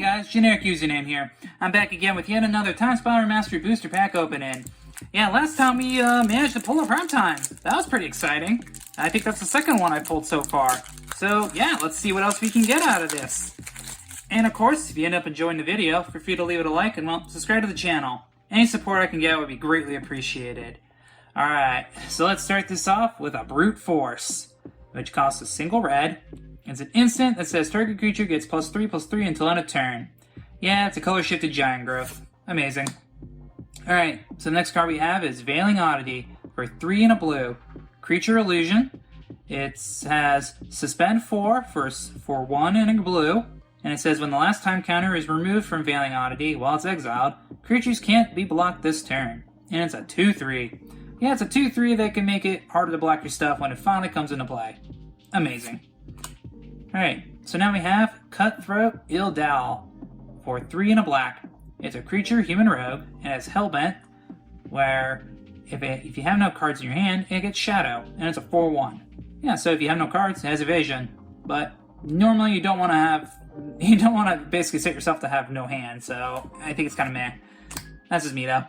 guys, generic username here. I'm back again with yet another Time Spiral Remastered booster pack opening. Yeah, last time we managed to pull a prime time. That was pretty exciting. I think that's the second one I pulled so far. So yeah, let's see what else we can get out of this. And of course, if you end up enjoying the video, feel free to leave it a like and well, subscribe to the channel. Any support I can get would be greatly appreciated. Alright, so let's start this off with a Brute Force, which costs a single red. It's an instant that says target creature gets +3/+3 until end of turn. Yeah, it's a color shifted giant growth. Amazing. Alright, so the next card we have is Veiling Oddity for 3 and a blue. Creature Illusion. It has Suspend 4 for 1 and a blue. And it says when the last time counter is removed from Veiling Oddity while it's exiled, creatures can't be blocked this turn. And it's a 2/3. Yeah, it's a 2/3 that can make it harder to block your stuff when it finally comes into play. Amazing. Alright, so now we have Cutthroat il-Dal for 3 and a black. It's a creature, human rogue, and it's Hellbent, where if you have no cards in your hand, it gets Shadow, and it's a 4/1. Yeah, so if you have no cards, it has evasion, but normally you don't want to basically set yourself to have no hand, so I think it's kind of meh. That's just me though.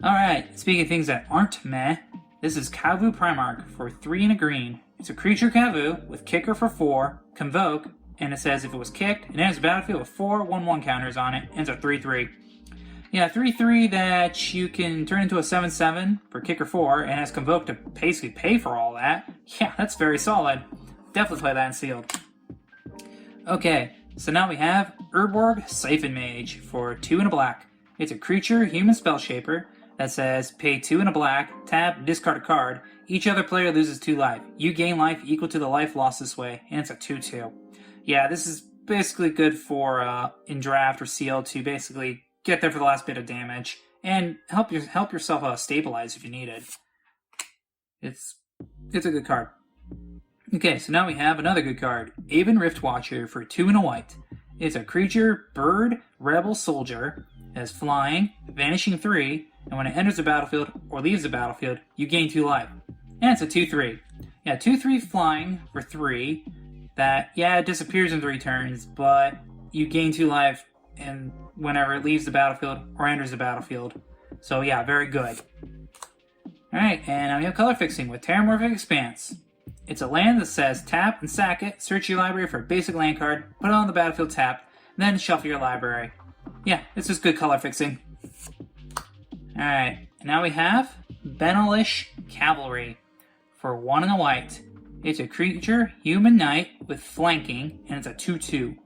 Alright, speaking of things that aren't meh, this is Karu Primarch for 3 and a green. It's a creature Kavu with Kicker for 4, Convoke, and it says if it was kicked, it enters the battlefield with 4 1/1 counters on it, and it's a 3/3. Yeah, 3/3 that you can turn into a 7/7 for Kicker 4, and has Convoke to basically pay for all that. Yeah, that's very solid. Definitely play that in sealed. Okay, so now we have Urborg Syphon-Mage for 2 and a black. It's a creature, human spell shaper, that says pay 2 and a black, tap, discard a card. Each other player loses 2 life. You gain life equal to the life lost this way, and it's a 2/2. Yeah, this is basically good for in draft or sealed to basically get there for the last bit of damage and help yourself stabilize if you need it. It's a good card. Okay, so now we have another good card, Aven Riftwatcher for 2 and a white. It's a creature, bird, rebel, soldier. It has flying, vanishing 3, and when it enters the battlefield or leaves the battlefield, you gain 2 life. And it's a 2/3. Yeah, 2/3 flying for 3. That, yeah, it disappears in 3 turns, but you gain 2 life and whenever it leaves the battlefield or enters the battlefield. So yeah, very good. Alright, and now we have color fixing with Terramorphic Expanse. It's a land that says tap and sack it, search your library for a basic land card, put it on the battlefield tapped, then shuffle your library. Yeah, it's just good color fixing. Alright, now we have Benalish Cavalry for 1 and a white. It's a creature, human knight with flanking, and it's a 2/2.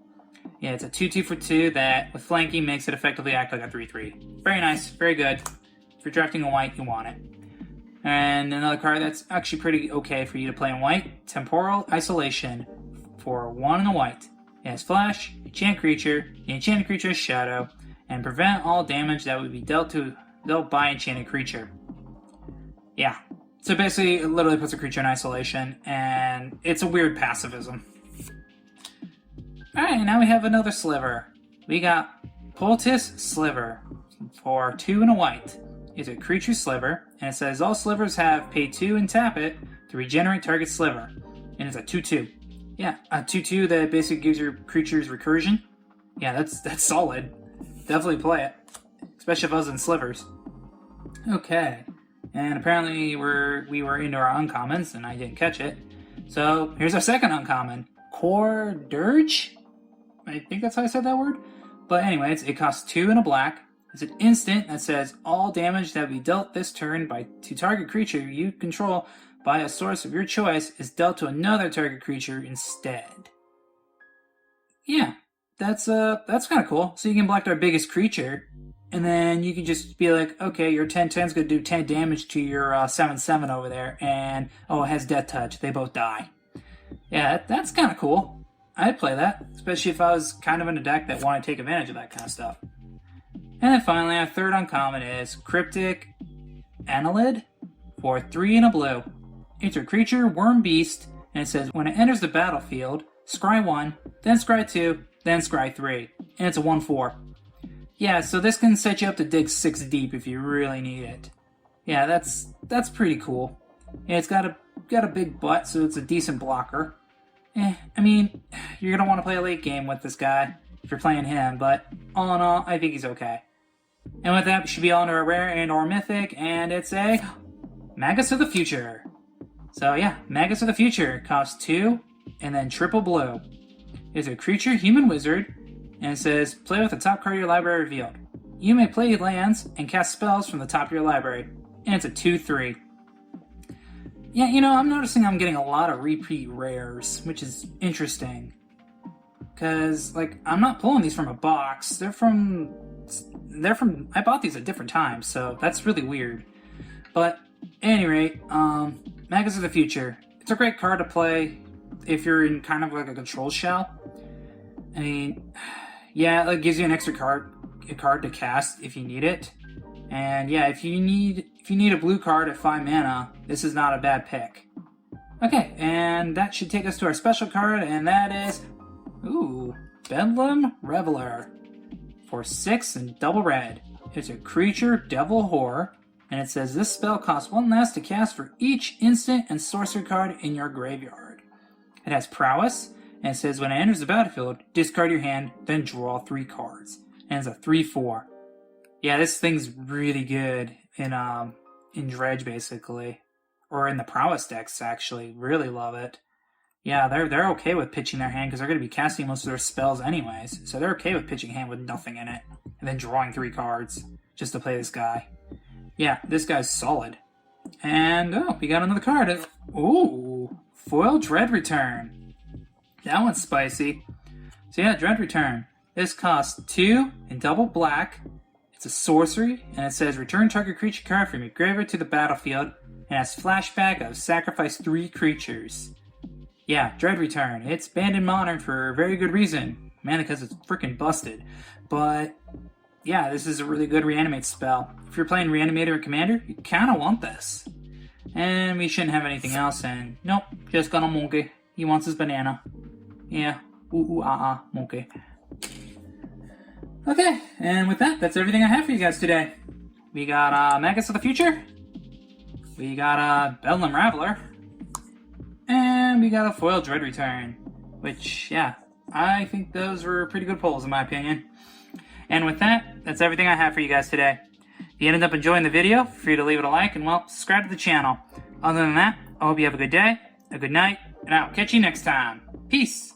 Yeah, it's a 2/2 for 2 that with flanking makes it effectively act like a 3/3. Very nice, very good. If you're drafting a white, you want it. And another card that's actually pretty okay for you to play in white, Temporal Isolation for 1 and a white. It has flash, enchant creature, the enchanted creature has shadow, and prevent all damage that would be dealt by enchanted creature. Yeah. So basically, it literally puts a creature in isolation, and it's a weird pacifism. Alright, now we have another sliver. We got Poultice Sliver for 2 and a white. It's a creature sliver, and it says all slivers have pay 2 and tap it to regenerate target sliver. And it's a 2/2. Yeah, a 2/2 that basically gives your creatures recursion. Yeah, that's solid. Definitely play it. Especially if I was in slivers. Okay. And apparently we were into our uncommons, and I didn't catch it. So here's our second uncommon, Kor Dirge. I think that's how I said that word. But anyways, it costs 2 and a black. It's an instant that says all damage that will be dealt this turn to target creature you control by a source of your choice is dealt to another target creature instead. Yeah, that's kind of cool. So you can block our biggest creature. And then you can just be like, okay, your 10/10 is going to do 10 damage to your 7/7 over there. And, oh, it has Death Touch. They both die. Yeah, that's kind of cool. I'd play that, especially if I was kind of in a deck that wanted to take advantage of that kind of stuff. And then finally, our third uncommon is Cryptic Annelid for 3 and a blue. It's a creature, worm beast, and it says when it enters the battlefield, scry 1, then scry 2, then scry 3. And it's a 1/4. Yeah, so this can set you up to dig 6 deep if you really need it. Yeah, that's pretty cool. Yeah, it's got a big butt, so it's a decent blocker. I mean, you're gonna want to play a late game with this guy. if you're playing him, but all in all, I think he's okay. And with that, we should be on to a rare and or mythic, and it's a Magus of the Future. So yeah, Magus of the Future costs 2 and then triple blue. It's a creature, human wizard, and it says play with the top card of your library revealed. You may play lands and cast spells from the top of your library, and it's a 2/3. Yeah, you know, I'm noticing I'm getting a lot of repeat rares, which is interesting. Because, like, I'm not pulling these from a box. They're from, I bought these at different times, so that's really weird. But, at any rate, Magus of the Future. It's a great card to play if you're in kind of like a control shell. I mean, yeah, it gives you an extra card to cast if you need it. And yeah, if you need a blue card at 5 mana, this is not a bad pick. Okay, and that should take us to our special card, and that is, Bedlam Reveler. For 6 and double red. It's a creature, Devil Whore, and it says this spell costs 1 less to cast for each instant and sorcery card in your graveyard. It has prowess, and it says when it enters the battlefield, discard your hand, then draw 3 cards. And it's a 3/4. Yeah, this thing's really good in Dredge, basically. Or in the prowess decks, actually. Really love it. Yeah, they're okay with pitching their hand because they're going to be casting most of their spells anyways. So they're okay with pitching a hand with nothing in it. And then drawing 3 cards just to play this guy. Yeah, this guy's solid. And, we got another card. Foil Dread Return. That one's spicy. So yeah, Dread Return. This costs 2 and double black. It's a sorcery, and it says return target creature card from your graveyard to the battlefield, and has flashback of sacrifice 3 creatures. Yeah, Dread Return. It's banned in Modern for a very good reason. Mainly because it's freaking busted. But, yeah, this is a really good reanimate spell. If you're playing Reanimator or Commander, you kind of want this. And we shouldn't have anything else, and nope, just got a monkey. He wants his banana. Yeah, monkey. Okay, and with that, that's everything I have for you guys today. We got Magus of the Future, we got Bedlam Raveler, and we got a Foil Dread Return, which, yeah, I think those were pretty good pulls in my opinion. And with that, that's everything I have for you guys today. If you ended up enjoying the video, feel free to leave it a like and, well, subscribe to the channel. Other than that, I hope you have a good day, a good night, and I'll catch you next time. Peace!